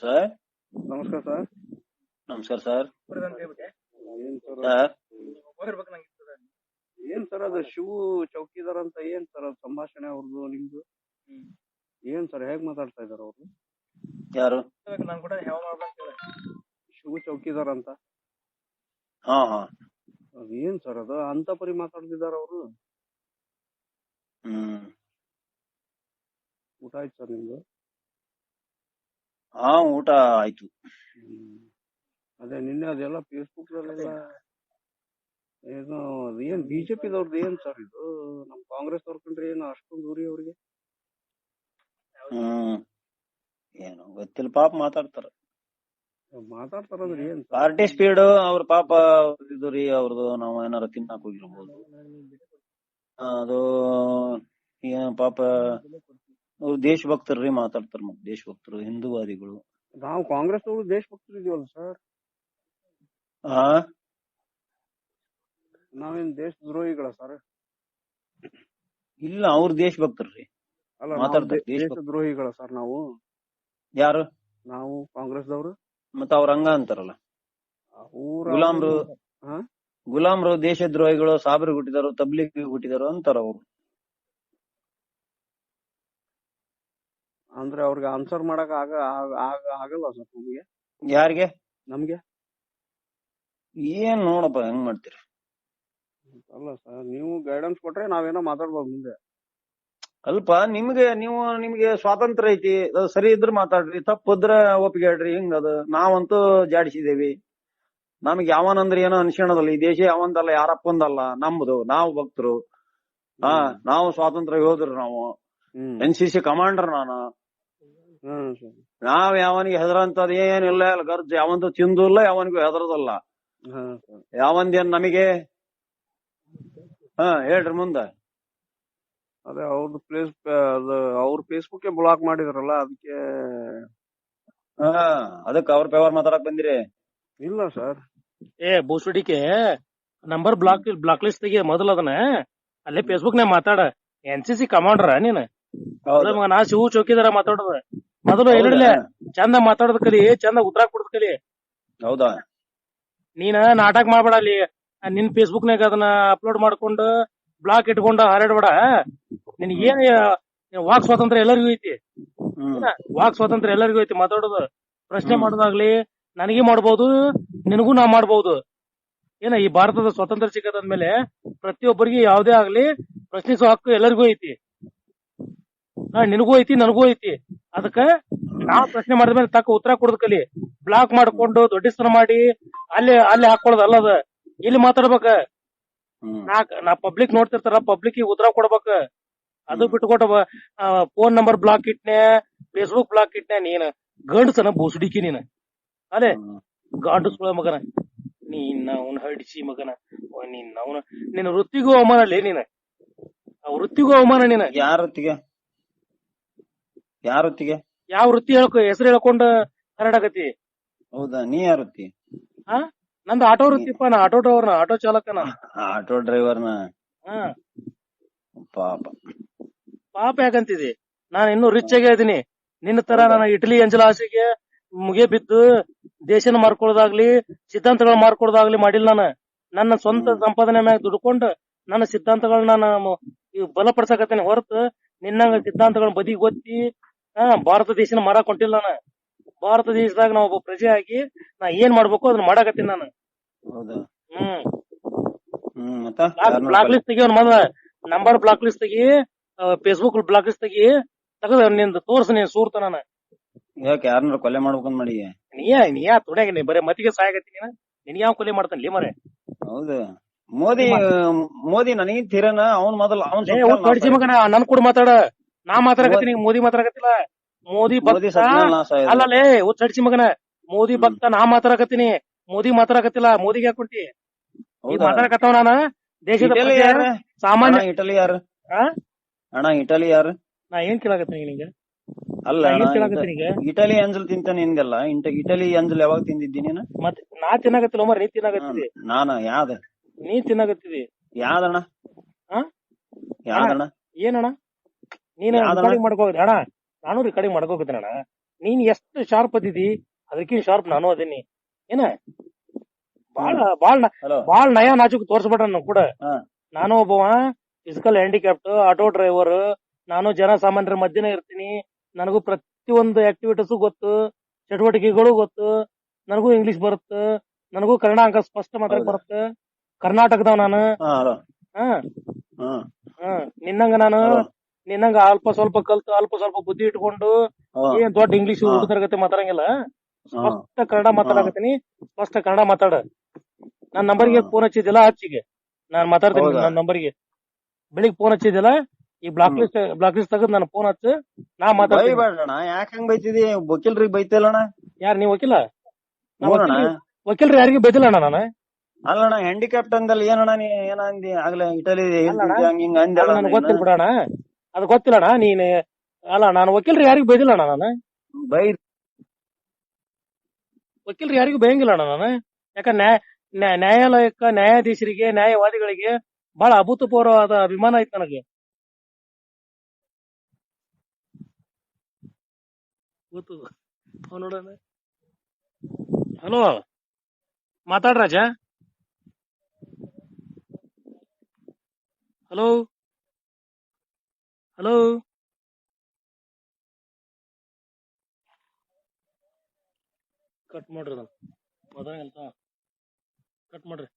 Sir ನಮಸ್ಕಾರ sir. ನಮಸ್ಕಾರ sir. ಏನ್ ಸರ್ ಸರ್ ಏನ್ ಸರ್ ಅದು ಶಿವು ಚೌಕಿದಾರ್ ಅಂತ ಏನ್ ಸರ್ ಅದು ಸಂಭಾಷಣೆ ಅವ್ರದ್ದು ನಿಮ್ದು? ಏನ್ ಸರ್ ಹೇಗ್ ಮಾತಾಡ್ತಾ ಇದಾರ ಅವ್ರು? ಯಾರು? ಶಿವು ಚೌಕಿದಾರ್ ಅಂತ ಹಾ ಹಾ ಅದ್ ಏನ್ ಸರ್ ಅದು ಅಂತ ಪರಿ ಮಾತಾಡ್ತಿದಾರ ಅವರು? ಊಟ ಆಯ್ತು ಸರ್ ನಿಮ್ದು? ಹಾ ಊಟ ಆಯ್ತು. ಅದೇ ನಿನ್ನೆ ಅದೆಲ್ಲ ಫೇಸ್ಬುಕ್ ದಲ್ಲೆಲ್ಲ ಏನು ಏನ್ ಬಿಜೆಪಿದವ್ರದ್ದು ಏನ್ ಸರ್ ಇದು? ನಮ್ ಕಾಂಗ್ರೆಸ್ ಅವ್ರ ಕಂಡ್ರೆ ಏನು ಅಷ್ಟೊಂದು ದೂರಿ ಅವ್ರಿಗೆ? ಏನು ಗೊತ್ತಿಲ್ಲ, ಪಾಪ ಮಾತಾಡ್ತಾರ. ಮಾತಾಡ್ತಾರಂದ್ರೆ ಏನ್ ಸರ್? ಪಾರ್ಟಿ ಸ್ಪೀಡ್ ಅವ್ರ ಪಾಪ ಇದು ರೀ ಅವ್ರದ್ದು. ನಾವು ಏನಾರ ತಿನ್ನಾಕ್ ಹೋಗಿರ್ಬೋದು ಅದು. ಏನ್ ಪಾಪ ಅವ್ರು ದೇಶಭಕ್ತರ್ರಿ ಮಾತಾಡ್ತಾರ. ಮತ್ತೆ ದೇಶಭಕ್ತರು, ಹಿಂದೂವಾದಿಗಳು. ನಾವು ಕಾಂಗ್ರೆಸ್ ಅವರು ದೇಶಭಕ್ತರು ಇದೀವಲ್ಲ ಸರ್? ಹಾ ನಾವೇನ್ ದೇಶ ದ್ರೋಹಿಗಳ ಸರ್? ಇಲ್ಲ, ಅವ್ರ ದೇಶಭಕ್ತರ್ರಿ. ಅಲ್ಲ, ನಾವು ಮಾತಾಡ್ತಾರೆ ದೇಶ ದ್ರೋಹಿಗಳ ಸರ್ ನಾವು? ಯಾರು? ನಾವು ಕಾಂಗ್ರೆಸ್ದವ್ರು. ಮತ್ತ ಅವ್ರ ಹಂಗ ಅಂತಾರಲ್ಲ, ಗುಲಾಮ್ರು. ಗುಲಾಮ್ರು, ದೇಶದ್ರೋಹಿಗಳು, ಸಾಬ್ರಿಗೆ ಹುಟ್ಟಿದಾರು, ತಬ್ಲಿಗ್ ಹುಟ್ಟಿದಾರು ಅಂತಾರ ಅವ್ರು. ಅಂದ್ರೆ ಅವ್ರಿಗೆ ಆನ್ಸರ್ ಮಾಡಕ್ ಆಗಲ್ಲ ಸರ್ ನಮ್ಗೆ. ಯಾರಿಗೆ? ನಮ್ಗೆ. ಏನ್ ನೋಡಪ್ಪ ಹೆಂಗ್ ಮಾಡ್ತೀರಿ? ಅಲ್ಲ ಸರ್, ನೀವು ಗೈಡೆನ್ಸ್ ಕೊಟ್ರೆ ನಾವೇನೋ ಮಾತಾಡ್ಬೋದು ಮುಂದೆ. ಅಲ್ಪ ನಿಮ್ಗೆ ಸ್ವಾತಂತ್ರ್ಯ ಐತಿ. ಅದು ಸರಿ ಇದ್ರ ಮಾತಾಡ್ರಿ, ತಪ್ಪಿದ್ರ ಒಪ್ಪಿಗೆ ಹೇಳ್ರಿ. ಹಿಂಗ ಅದು ನಾವಂತೂ ಜಾಡಿಸಿದೇವಿ. ನಮ್ಗೆ ಯಾವನಂದ್ರೆ ಏನೋ ಅನ್ಸ್ಕೊಳದಲ್ಲ. ಈ ದೇಶ ಯಾವಂದಲ್ಲ, ಯಾರಪ್ಪಂದಲ್ಲ, ನಮ್ದು. ನಾವು ಭಕ್ತರು. ನಾವು ಸ್ವಾತಂತ್ರ್ಯ ಯೋಧರು. ನಾವು NCC ಕಮಾಂಡರ್. ನಾನು ನಾವ್ ಯಾವನಿಗೆ ಹೆದರಂತದ್ ಏನಿಲ್ಲ. ಗರ್ಜ್ ಯಾವಂದು ತಿಂದು ಇಲ್ಲ, ಯಾವನಿಗೂ ಹೆದರದಲ್ಲ. ಯಾವಂದೇನ್ ನಮಗೆ? ಹೇಳ್ರಿ ಮುಂದೆ. ಅದೇ ಅವ್ರದ್ದು ಅವ್ರ ಫೇಸ್ಬುಕ್ ಬ್ಲಾಕ್ ಮಾಡಿದ್ರಲ್ಲ, ಅದಕ್ಕೆ. ಅದಕ್ಕೆ ಅವ್ರ ಪೇವರ್ ಮಾತಾಡಕ್ ಬಂದಿರಿ? ಇಲ್ಲ ಸರ್. ಬೋಸುಡಿಕೆ ನಂಬರ್ ಬ್ಲಾಕ್ ಲಿಸ್ಟ್ ತೆಗಿ ಮೊದಲ. ಅದನ್ನ ಅಲ್ಲೇ ಫೇಸ್ಬುಕ್ ನಾಗ ಮಾತಾಡ. NCC ಕಮಾಂಡರ್ ನೀನ್? ನಾ ಶಿವು ಚೌಕಿದಾರ ಮಾತಾಡೋದ ಮೊದಲು. ಹೇಳಿಲ್ಲ, ಚಂದ ಮಾತಾಡೋದ್ ಕಲಿ, ಚಂದ ಉತ್ತರ ಕೊಡೋದ್ ಕಲಿ. ಹೌದಾ? ನೀನ್ ನಾಟಕ ಮಾಡ್ಬೇಡ ಅಲ್ಲಿ. ನಿನ್ ಫೇಸ್ಬುಕ್ ನಾಗ ಅದನ್ನ ಅಪ್ಲೋಡ್ ಮಾಡ್ಕೊಂಡು ಬ್ಲಾಕ್ ಇಟ್ಕೊಂಡ ಹಾರಾಡ್ಬೇಡ. ನಿನ್ ಏನ್ ವಾಕ್ ಸ್ವಾತಂತ್ರ್ಯ ಎಲ್ಲರಿಗೂ ಐತಿ. ವಾಕ್ ಸ್ವಾತಂತ್ರ್ಯ ಎಲ್ಲರಿಗೂ ಐತಿ. ಮಾತಾಡೋದು, ಪ್ರಶ್ನೆ ಮಾಡೋದಾಗ್ಲಿ ನನಗೆ ಮಾಡ್ಬೋದು, ನಿನಗೂ ನಾ ಮಾಡ್ಬೋದು. ಏನ ಈ ಭಾರತದ ಸ್ವಾತಂತ್ರ್ಯ ಸಿಕ್ಕದಾದ್ಮೇಲೆ ಪ್ರತಿಯೊಬ್ಬರಿಗೆ ಯಾವ್ದೇ ಆಗ್ಲಿ ಪ್ರಶ್ನಿಸೋ ಹಕ್ಕು ಎಲ್ಲರಿಗೂ ಐತಿ. ನಿನಗೂ ಐತಿ, ನನಗೂ ಐತಿ. ಅದಕ್ಕ ನಾವ್ ಪ್ರಶ್ನೆ ಮಾಡಿದ್ಮೇಲೆ ತಕ್ಕ ಉತ್ತರ ಕೊಡೋದ್ ಕಲಿ. ಬ್ಲಾಕ್ ಮಾಡ್ಕೊಂಡು ದೊಡ್ಡಸ್ತನ ಮಾಡಿ ಅಲ್ಲಿ ಹಾಕೊಳ್ಳೋದು ಅಲ್ಲದ. ಇಲ್ಲಿ ಮಾತಾಡ್ಬೇಕ. ನಾ ಪಬ್ಲಿಕ್ ನೋಡ್ತಿರ್ತಾರ, ಪಬ್ಲಿಕ್ ಉತ್ತರ ಕೊಡ್ಬೇಕ. ಅದು ಬಿಟ್ಕೊಟ್ಟ ಫೋನ್ ನಂಬರ್ ಬ್ಲಾಕ್ ಇಟ್ನೆ, ಫೇಸ್ಬುಕ್ ಬ್ಲಾಕ್ ಇಟ್ನೆ. ನೀನ್ ಗಂಡಸನ ಬೋಸುಡಿಕೆ ನೀನ್. ಅದೇ ಗಾಂಡು ಸುಳ ಮಗನ ನೀನ್ ಅವನ್ ಹಡಿಸಿ ಮಗನ. ನಿನ್ನ ವೃತ್ತಿಗೂ ಅವಮಾನ ಅಲ್ಲೇ ನೀನ್. ವೃತ್ತಿಗೂ ಅವಮಾನ ನೀನ್. ಯಾರ ವೃತ್ತಿಗೆ? ಯಾವ ವೃತ್ತಿ ಹೆಸರು ಹೇಳ್ಕೊಂಡ ಹರಡಾಕತಿ? ಹೌದಾ? ನೀ ಯಾರ ವೃತ್ತಿ? ನಂದು ಆಟೋ ವೃತ್ತಿಪ್ಪ. ನಾ ಆಟೋ ಡ್ರೈವರ್ನ, ಆಟೋ ಚಾಲಕನ. ಆಟೋ ಡ್ರೈವರ್ನ? ಪಾಪ ಯಾಕಂತಿದಿ? ನಾನು ಇನ್ನೂ ರಿಚ್ ಆಗೇ ಇದೀನಿ. ನಿನ್ನ ತರ ನಾನು ಇಟಲಿ ಅಂಜಲ ಆಸೆಗೆ ಮುಗೆ ಬಿದ್ದು ದೇಶನ ಮಾರ್ಕೊಳ್ಳೋದಾಗ್ಲಿ, ಸಿದ್ಧಾಂತಗಳನ್ನ ಮಾರ್ಕೊಳ್ಳೋದಾಗ್ಲಿ ಮಾಡಿಲ್ಲ. ನನ್ನ ಸ್ವಂತ ಸಂಪಾದನೆ ಮ್ಯಾಗ ದುಡ್ಕೊಂಡು ನನ್ನ ಸಿದ್ಧಾಂತಗಳನ್ನ ನಾನು ಬಲಪಡಿಸಕತ್ತೇನೆ ಹೊರತು ನಿನ್ನಂಗ ಸಿದ್ಧಾಂತಗಳನ್ನ ಬದಿಗೆ ಗೊತ್ತಿ ಭಾರತ ದೇಶನ ಮಾರಾಕ್ ಹೊಂಟಿಲ್ಲ. ನಾನು ಭಾರತ ದೇಶದಾಗ ನಾ ಒಬ್ಬ ಪ್ರಜೆ ಆಗಿ ನಾ ಏನ್ ಮಾಡ್ಬೇಕು ಅದನ್ನ ಮಾಡಕತ್ತೀನಿ ನಾನು. ಬ್ಲಾಕ್ ಲಿಸ್ಟ್ ತೆಗಿ ಮೊದಲ. ನಂಬರ್ ಬ್ಲಾಕ್ ಲಿಸ್ಟ್ ತೆಗಿ, ಫೇಸ್ಬುಕ್ ಬ್ಲಾಕ್ ಲಿಸ್ಟ್ ತೆಗಿ. ತಗದ ನಿಂದ ತೋರ್ಸ ನೀನ್ ಸೂರ್ತ. ನಾನು ಯಾಕೆ ಯಾರನ್ನ ಕೊಲೆ ಮಾಡ್ಬೇಕಂತ ಮಾಡಿ? ನೀ ತುಣ್ಯಾಗ ನೀ ಬರೇ ಮತಿಗೆ ಸಾಯಕತ್ತೀನಿ. ನಿನ್ ಯಾವ ಕೊಲೆ ಮಾಡ್ತಾನೆ ಮರೆ? ಹೌದು. ಮೋದಿ ನನಗೆ ತೀರನ. ಅವ್ನ್ ಮೊದಲ ಹೊಡಿಸಿ ಮಗನ ನನ್ ಕೂಡ ಮಾತಾಡ. ನಾ ಮಾತಾಡಕತ್ತೀನಿ, ಮೋದಿ ಮಾತಾಡಕತ್ತಿಲ್ಲ. ಮೋದಿ ಭಕ್ತ ಅಲ್ಲೇ ಹುಚ್ಚಡಿಸಿ ಮಗನ. ಮೋದಿ ಭಕ್ತ ನಾ ಮಾತಾಡಕತ್ತೀನಿ, ಮೋದಿ ಮಾತಾಡಕತ್ತಿಲ್ಲ. ಮೋದಿಗೆ ಹಾಕೊಂಟಿ ಮಾತಾಡಕತ್ತವ. ನಾನ ದೇಶದ ಸಾಮಾನ್ಯ. ಇಟಲಿ ಯಾರು ಅಣ್ಣ? ಇಟಲಿ ಯಾರು? ನಾ ಏನ್ ಕೇಳಾಕತ್ತೀನಿ ನಿಂಗೆ? ಅಲ್ಲ, ಇಟಲಿ ಅಂಜಲ್ ತಿಂತಾನೆ ನಿನ್ಗೆಲ್ಲ. ಇಟಲಿ ಅಂಜಲ್ ಯಾವಾಗ ತಿಂದಿದ್ದೀನಿ? ಮತ್ತೆ ನಾ ತಿನ್ನಾಗತ್ತಿಲ್ಲ ಮರ, ನೀ ತಿನ್ನಾಗತ್ತಿದಿ. ನಾನು ಯಾವ್ದ? ನೀ ತಿನ್ನಾಗತ್ತಿದಿ. ಯಾವ್ದಣ್ಣ? ಯಾವ್ದಣ್ಣ? ಏನಣ್ಣ? ನೀನು ರೆಕಾರ್ಡಿಂಗ್ ಮಾಡ್ಕೋಗಿದ್ದೆ ಅಣ್ಣ? ನಾನು ರೆಕಾರ್ಡಿಂಗ್ ಮಾಡ್ಕೋಗಿದ್ದೇನೆ ಅಣ್ಣ. ನೀನ್ ಎಷ್ಟು ಶಾರ್ಪ್ ಅದಿದಿ ಅದಕ್ಕಿಂತ ಶಾರ್ಪ್ ನಾನು ಅದೀನಿ ಏನ ಬಾಳ ಬಾಳ ಹಲೋ ಬಾಳ ನಯ ನಾಚುಕ್ ತೋರ್ಸ್ಬೇಡ ನಾನು ಕೂಡ ಹಾ ನಾನು ಒಬ್ಬವ ಫಿಸಿಕಲ್ ಹ್ಯಾಂಡಿಕ್ಯಾಪ್ಟ್ ಆಟೋ ಡ್ರೈವರ್ ನಾನು ಜನಸಾಮಾನ್ಯರ ಮಧ್ಯೆ ಇರ್ತೀನಿ ನನಗೂ ಪ್ರತಿಯೊಂದು ಆಕ್ಟಿವಿಟೀಸ್ ಗೊತ್ತು ಚಟುವಟಿಕೆಗಳು ಗೊತ್ತು ನನಗೂ ಇಂಗ್ಲಿಷ್ ಬರುತ್ತೆ ನನಗೂ ಕನ್ನಡ ಅಂಕ ಸ್ಪಷ್ಟ ಮಾತಾಡಕ್ ಹೌದಾ ಬರುತ್ತೆ ಕರ್ನಾಟಕದವ ನಾನು ಹಾ ಹಲೋ ಹಾ ಹಾ ಹಾ ನಿನ್ನಂಗ ನಾನು ಹಲೋ ನಿನ್ನಂಗ ಅಲ್ಪ ಸ್ವಲ್ಪ ಕಲ್ತು ಅಲ್ಪ ಸ್ವಲ್ಪ ಬುದ್ಧಿ ಇಟ್ಕೊಂಡು ಹಾ ಏನ್ ದೊಡ್ಡ ಇಂಗ್ಲಿಷ್ ಹಾ ಹುಡುಗರ ಮಾತಾಡಂಗಿಲ್ಲ ಹಾ ಸ್ಪಷ್ಟ ಕನ್ನಡ ಹಾ ಮಾತಾಡಕತ್ತೀನಿ ಸ್ಪಷ್ಟ ಕನ್ನಡ ಮಾತಾಡ ನನ್ನ ಹಾ ನಂಬರ್ಗೆ ಫೋನ್ ಹಚ್ಚಿದಿಲ್ಲ ಹಚ್ಚಿಗೆ ನಾನ್ ಮಾತಾಡ್ತೀನಿ ಹೌದಾ ನನ್ನ ನಂಬರ್ಗೆ ಬೆಳಿಗ್ಗೆ ಫೋನ್ ಹಚ್ಚಿದಿಲ್ಲ ಈ ಬ್ಲಾಕ್ ಲಿಸ್ಟ್ ತೆಗೆದು ನಾನು ಫೋನ್ ಹಚ್ಚು ನಾ ಮಾತಾಡ್ತೀನಿ ಬೈಬೇಡಣ ಯಾಕೆ ಹಂಗ್ ಬೈತಿದಿ ವಕೀಲ್ರಿಗೆ ಬೈತಿಲ್ಲಣ್ಣ ಯಾರು ನೀವು ವಕೀಲ ನಾ ಹ್ಞೂನಣ್ಣ ವಕೀಲ್ರು ಯಾರಿಗೂ ಬೈದಿಲ್ಲ ಅಣ್ಣ ನಾನು ಅಲ್ಲಣ್ಣ ಹ್ಯಾಂಡಿಕ್ಯಾಪ್ಟ್ ಅಂದಲ್ಲಿ ಏನಣ್ಣ ನೀ ಏನ ಅಂದಿ ಆಗ್ಲೇ ಇಟಲಿ ಅಲ್ಲಣ್ಣ ಹಂಗ ಹಿಂಗ ಅದು ಅಂದಲ್ಲ ನನಗೆ ನೀನು ಗೊತ್ತಿಲ್ಲ ಬಿಡೋಣ ಅದು ಗೊತ್ತಿಲ್ಲಣ್ಣ ನೀನ್ ಅಲ್ಲ ನಾನು ವಕೀಲ್ರು ಯಾರಿಗೂ ಬೈದಿಲ್ಲ ಅಣ್ಣ ನಾನು ಬೈ ವಕೀಲರು ಯಾರಿಗೂ ಬೈಯಂಗಿಲ್ಲ ಅಣ್ಣ ನಾನು ಯಾಕಂದ್ರೆ ನ್ಯಾಯಾಲಯಕ್ಕ ನ್ಯಾಯಾಧೀಶರಿಗೆ ನ್ಯಾಯವಾದಿಗಳಿಗೆ ಬಹಳ ಅಭೂತಪೂರ್ವವಾದ ಅಭಿಮಾನ ಐತೆ ನನಗೆ ಗೊತ್ತು ನೋಡೋಣ ಹಲೋ ಮಾತಾಡ್ ರಾಜ ಹಲೋ ಹಲೋ ಕಟ್ ಮಾಡ್ರಿ ಅದನ್ನ ಕಟ್ ಮಾಡ್ರಿ